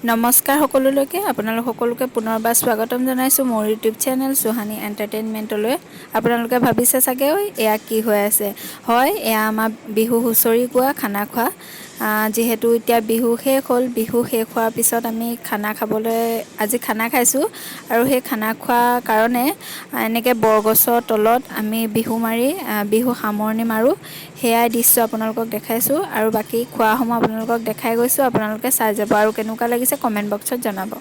নমস্কাৰ সকলোলৈকে আপোনালোক সকলোকে পুনৰবাৰ স্বাগতম জনাইছোঁ মোৰ ইউটিউব চেনেল সুহানী এণ্টাৰটেইনমেণ্টলৈ। আপোনালোকে ভাবিছে চাগে এয়া কি হৈ আছে। হয়, এয়া আমাৰ বিহু হুঁচৰি গোৱা খানা খোৱা। যিহেতু এতিয়া বিহু শেষ হ'ল, বিহু শেষ হোৱাৰ পিছত আমি খানা খাবলৈ আজি খানা খাইছোঁ আৰু সেই খানা খোৱাৰ কাৰণে এনেকৈ বৰগছৰ তলত আমি বিহু মাৰি বিহু সামৰণি মাৰোঁ। সেয়াই দৃশ্য আপোনালোকক দেখাইছোঁ আৰু বাকী খোৱাসমূহ আপোনালোকক দেখাই গৈছোঁ। আপোনালোকে চাই যাব আৰু কেনেকুৱা লাগিছে কমেণ্ট বক্সত জনাব।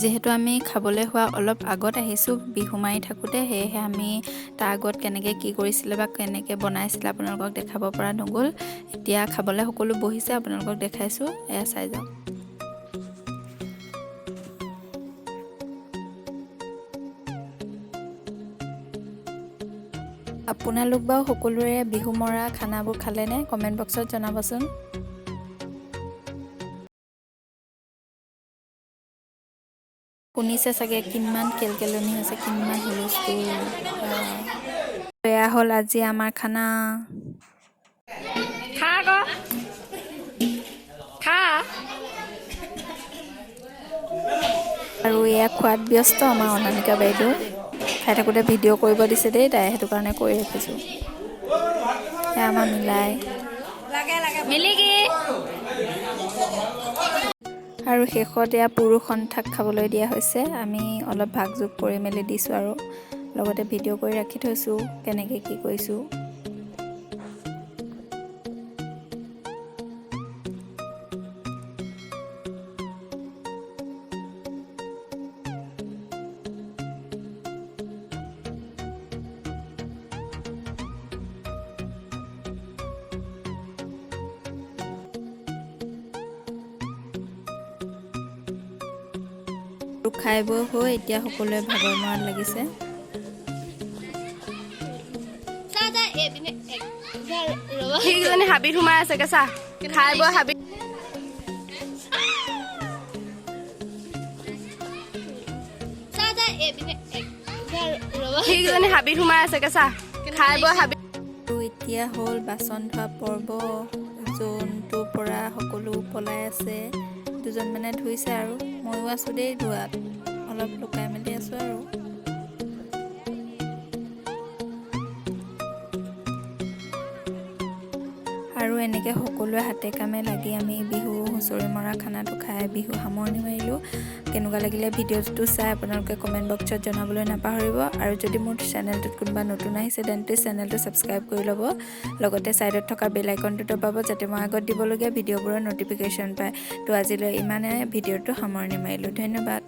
যিহেতু আমি খাবলৈ হোৱা অলপ আগত আহিছোঁ বিহু মাৰি থাকোঁতে, সেয়েহে আমি তাৰ আগত কেনেকৈ কি কৰিছিলে বা কেনেকৈ বনাইছিলে আপোনালোকক দেখাব পৰা নগ'ল। এতিয়া খাবলৈ সকলো বহিছে, আপোনালোকক দেখাইছোঁ, এয়া চাই যাওক। আপোনালোক বাৰু সকলোৰে বিহু মৰা খানাবোৰ খালেনে? কমেণ্ট বক্সত জনাবচোন। শুনিছে চাগে কিমান কেলকেলনি হৈছে, কিমান হুলস্থুল। এয়া হ'ল আজি আমাৰ খানা। খা আকৌ খা। আৰু এয়া খোৱাত ব্যস্ত আমাৰ অনামিকা বাইদেউ। খাই থাকোঁতে ভিডিঅ' কৰিব দিছে দেই তাই, সেইটো কাৰণে কৰি ৰাখিছোঁ। এয়া আমাৰ মিলাই মিলিকি আৰু শেষত এয়া পুৰুষ সন্থাক খাবলৈ দিয়া হৈছে। আমি অলপ ভাগ যোগ কৰি মেলি দিছোঁ আৰু লগতে ভিডিঅ' কৰি ৰাখি থৈছোঁ কেনেকৈ কি কৰিছোঁ। খাই বৈ হৈ এতিয়া সকলোৱে ভাগৰ মৰাত লাগিছে। সেইজনী হাবিত সোমাই আছে কেঁচা খাই বৈ হাবিত। সেইজনী হাবিত সোমাই আছে কেঁচা খাই বৈ হাবিত। আৰু এতিয়া হ'ল বাচন ধোৱা পৰ্ব। যোনটোৰ পৰা সকলো পলাই আছে, দুজন মানে ধুইছে আৰু ময়ো আছোঁ দেই ধোৱাত, অলপ লুকাই মেলি আছোঁ আৰু। আৰু এনেকৈ সকলোৱে হাতে কামে লাগি আমি বিহু হুঁচৰি মৰা খানাটো খাই বিহু সামৰণি মাৰিলোঁ। কেনেকুৱা লাগিলে ভিডিঅ'টো চাই আপোনালোকে কমেণ্ট বক্সত জনাবলৈ নাপাহৰিব। আৰু যদি মোৰ চেনেলটোত কোনোবা নতুন আহিছে তেন্তে প্লিজ চেনেলটো ছাবস্ক্ৰাইব কৰি ল'ব। লগতে ছাইডত থকা বেল আইকনটো দবাব যাতে মই আগত দিবলগীয়া ভিডিঅ'বোৰৰ ন'টিফিকেশ্যন পায়। তো আজিলৈ ইমানে ভিডিঅ'টো সামৰণি মাৰিলোঁ। ধন্যবাদ।